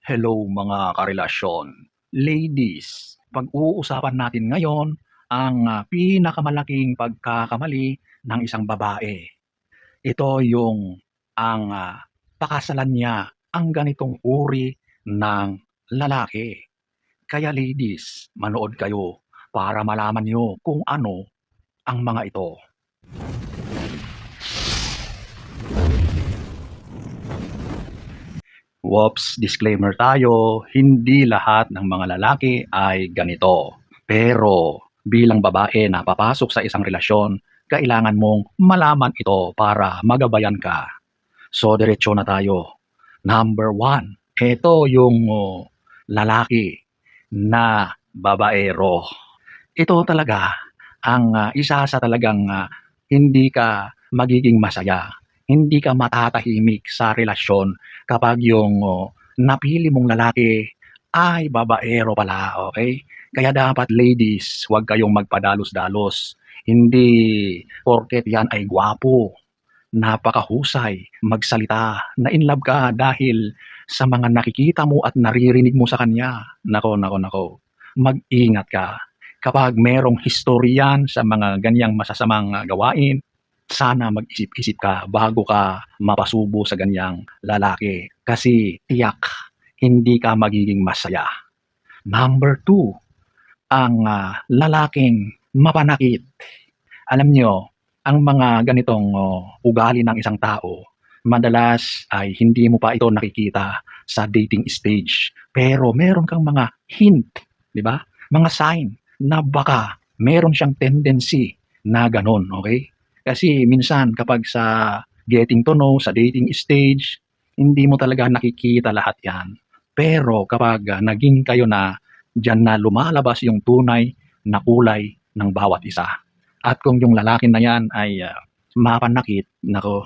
Hello mga karelasyon. Ladies, pag-uusapan natin ngayon ang pinakamalaking pagkakamali ng isang babae. Ito yung pakasalan niya ang ganitong uri ng lalaki. Kaya ladies, manood kayo para malaman niyo kung ano ang mga ito. Whoops, disclaimer tayo, hindi lahat ng mga lalaki ay ganito. Pero bilang babae na papasok sa isang relasyon, kailangan mong malaman ito para magabayan ka. So diretso na tayo. Number 1, ito yung lalaki na babaero. Ito talaga ang isa sa talagang hindi ka magiging masaya, hindi ka matatahimik sa relasyon kapag yung napili mong lalaki ay babaero pala, okay? Kaya dapat ladies, huwag kayong magpadalos-dalos. Hindi porket yan ay gwapo, napakahusay magsalita, na in love ka dahil sa mga nakikita mo at naririnig mo sa kanya. Nako, nako, nako. Mag-ingat ka. Kapag merong historian sa mga ganyang masasamang gawain, sana mag-isip-isip ka bago ka mapasubo sa ganyang lalaki. Kasi tiyak, hindi ka magiging masaya. Number 2, ang lalaking mapanakit. Alam nyo, ang mga ganitong ugali ng isang tao, madalas ay hindi mo pa ito nakikita sa dating stage. Pero meron kang mga hint, di ba? Mga sign na baka meron siyang tendency na ganon, okay? Kasi minsan kapag sa getting to know, sa dating stage, hindi mo talaga nakikita lahat yan. Pero kapag naging kayo na, dyan na lumalabas yung tunay na kulay ng bawat isa. At kung yung lalaki na yan ay mapanakit, nako,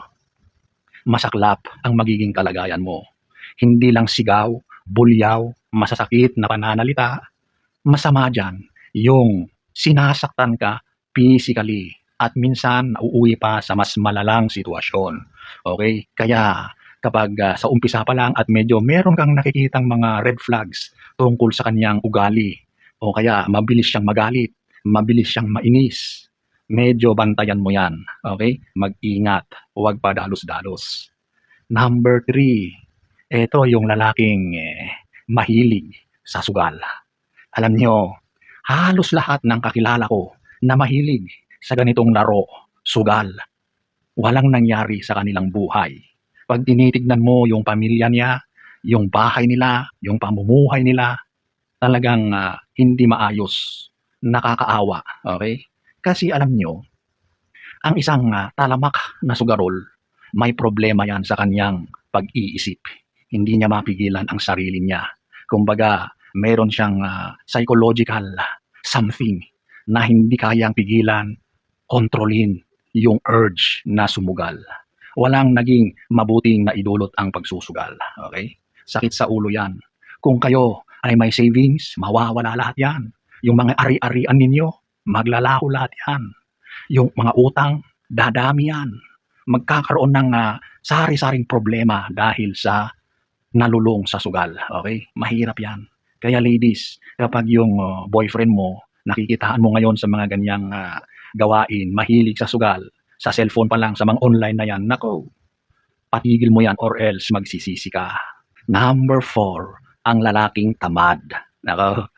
masaklap ang magiging kalagayan mo. Hindi lang sigaw, bulyaw, masasakit na pananalita, masama dyan yung sinasaktan ka physically at minsan nauuwi pa sa mas malalang sitwasyon. Okay? Kaya kapag sa umpisa pa lang at medyo meron kang nakikitang mga red flags tungkol sa kanyang ugali o kaya mabilis siyang magalit, mabilis siyang mainis, medyo bantayan mo yan. Okay? Mag-ingat, huwag pa dalos-dalos. Number 3, ito yung lalaking mahilig sa sugal. Alam nyo, halos lahat ng kakilala ko na mahilig sa ganitong laro, sugal, walang nangyari sa kanilang buhay. Pag tinitignan mo yung pamilya niya, yung bahay nila, yung pamumuhay nila, talagang hindi maayos, nakakaawa, okay? Kasi alam nyo, ang isang talamak na sugarol, may problema yan sa kanyang pag-iisip. Hindi niya mapigilan ang sarili niya. Kumbaga, meron siyang psychological something na hindi kayang pigilan, kontrolin yung urge na sumugal. Walang naging mabuting na idulot ang pagsusugal. Okay? Sakit sa ulo yan. Kung kayo ay may savings, mawawala lahat yan. Yung mga ari-arian ninyo, maglalaho lahat yan. Yung mga utang, dadami yan. Magkakaroon ng sari-saring problema dahil sa nalulong sa sugal. Okay? Mahirap yan. Kaya ladies, kapag yung boyfriend mo, nakikitaan mo ngayon sa mga ganyang gawain, mahilig sa sugal, sa cellphone pa lang, sa mga online na yan, nako, patigil mo yan or else magsisisi ka. Number 4, ang lalaking tamad. Nako,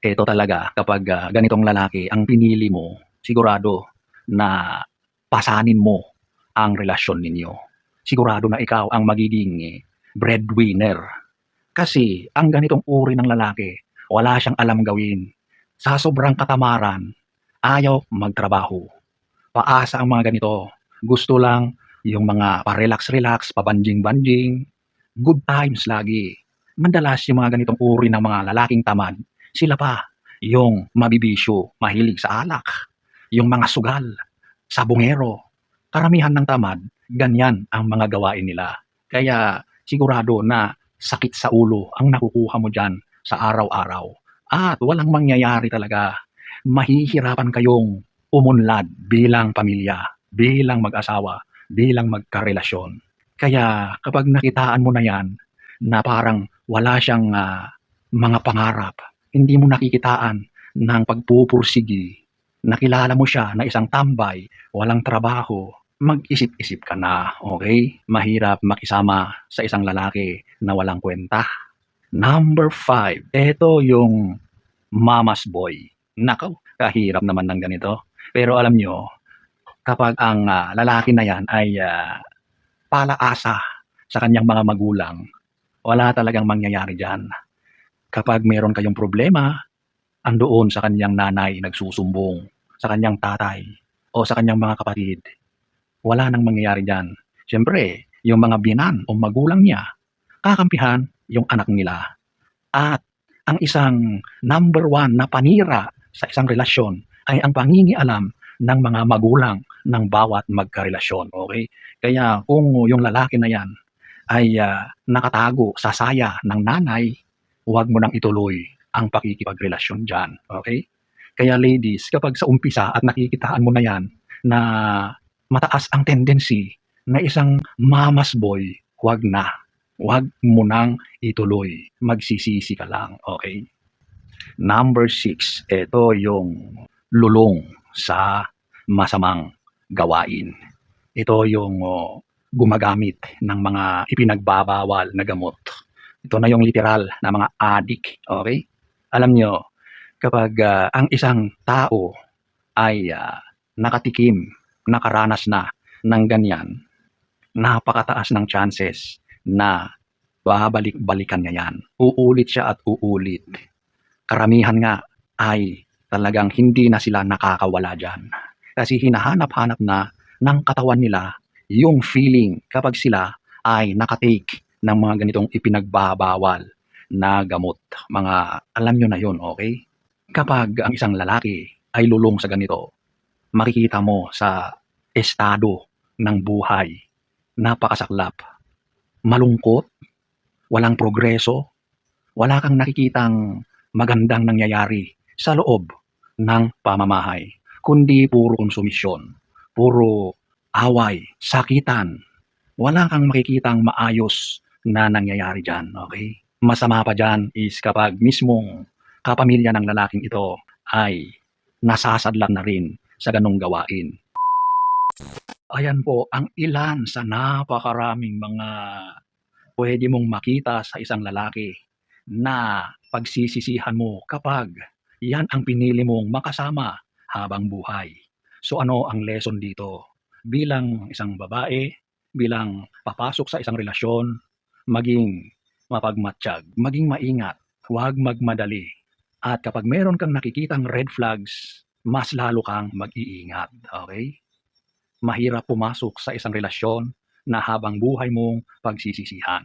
ito talaga, kapag ganitong lalaki ang pinili mo, sigurado na pasanin mo ang relasyon ninyo. Sigurado na ikaw ang magiging breadwinner. Kasi ang ganitong uri ng lalaki, wala siyang alam gawin. Sa sobrang katamaran, ayaw magtrabaho. Paasa ang mga ganito. Gusto lang yung mga pa-relax-relax, pabanjing-banjing, good times lagi. Madalas yung mga ganitong uri ng mga lalaking tamad, sila pa yung mabibisyo, mahilig sa alak, yung mga sugal, sabungero. Karamihan ng tamad, ganyan ang mga gawain nila. Kaya sigurado na sakit sa ulo ang nakukuha mo dyan sa araw-araw. At walang mangyayari talaga. Mahihirapan kayong umunlad bilang pamilya, bilang mag-asawa, bilang magkarelasyon. Kaya kapag nakitaan mo na yan, na parang wala siyang, mga pangarap, hindi mo nakikitaan ng pagpupursigi, nakilala mo siya na isang tambay, walang trabaho, mag-isip-isip ka na, okay? Mahirap makisama sa isang lalaki na walang kuwenta. Number 5, eto yung mama's boy. Naku, kahirap naman ng ganito. Pero alam niyo, kapag ang, lalaki na 'yan ay, palaasa sa kanyang mga magulang, wala talagang mangyayari diyan. Kapag meron kayong problema, andoon sa kanyang nanay nagsusumbong, sa kanyang tatay o sa kanyang mga kapatid, wala nang mangyayari diyan. Siyempre, yung mga biyenan o magulang niya, kakampihan yung anak nila. At ang isang number one na panira sa isang relasyon ay ang pangingialam ng mga magulang ng bawat magkarelasyon, okay? Kaya kung yung lalaki na yan ay, nakatago sa saya ng nanay, huwag mo nang ituloy ang pakikipagrelasyon diyan, okay? Kaya ladies, kapag sa umpisa at nakikitaan mo na yan na mataas ang tendency na isang mama's boy, huwag na. Huwag mo nang ituloy, magsisisi ka lang, okay? Number 6, ito yung lulong sa masamang gawain. Ito yung gumagamit ng mga ipinagbabawal na gamot. Ito na yung literal na mga addict, okay? Alam nyo, kapag ang isang tao ay nakatikim, nakaranas na ng ganyan, napakataas ng chances na babalik-balikan niya yan. Uulit siya at uulit. Karamihan nga ay talagang hindi na sila nakakawala dyan. Kasi hinahanap-hanap na ng katawan nila yung feeling kapag sila ay nakatake ng mga ganitong ipinagbabawal na gamot. Mga alam nyo na yun, okay? Kapag ang isang lalaki ay lulong sa ganito, makikita mo sa estado ng buhay, napakasaklap, malungkot, walang progreso, wala kang nakikitang magandang nangyayari sa loob ng pamamahay, kundi puro konsumisyon, puro away, sakitan. Wala kang makikitang maayos na nangyayari dyan, okay? Masama pa dyan is kapag mismong kapamilya ng lalaking ito ay nasasadlan na rin sa ganong gawain. Ayan po ang ilan sa napakaraming mga pwede mong makita sa isang lalaki na pagsisisihan mo kapag yan ang pinili mong makasama habang buhay. So ano ang lesson dito? Bilang isang babae, bilang papasok sa isang relasyon, maging mapagmatsyag, maging maingat, huwag magmadali. At kapag meron kang nakikitang red flags, mas lalo kang mag-iingat. Okay? Mahirap pumasok sa isang relasyon na habang buhay mong pagsisisihan.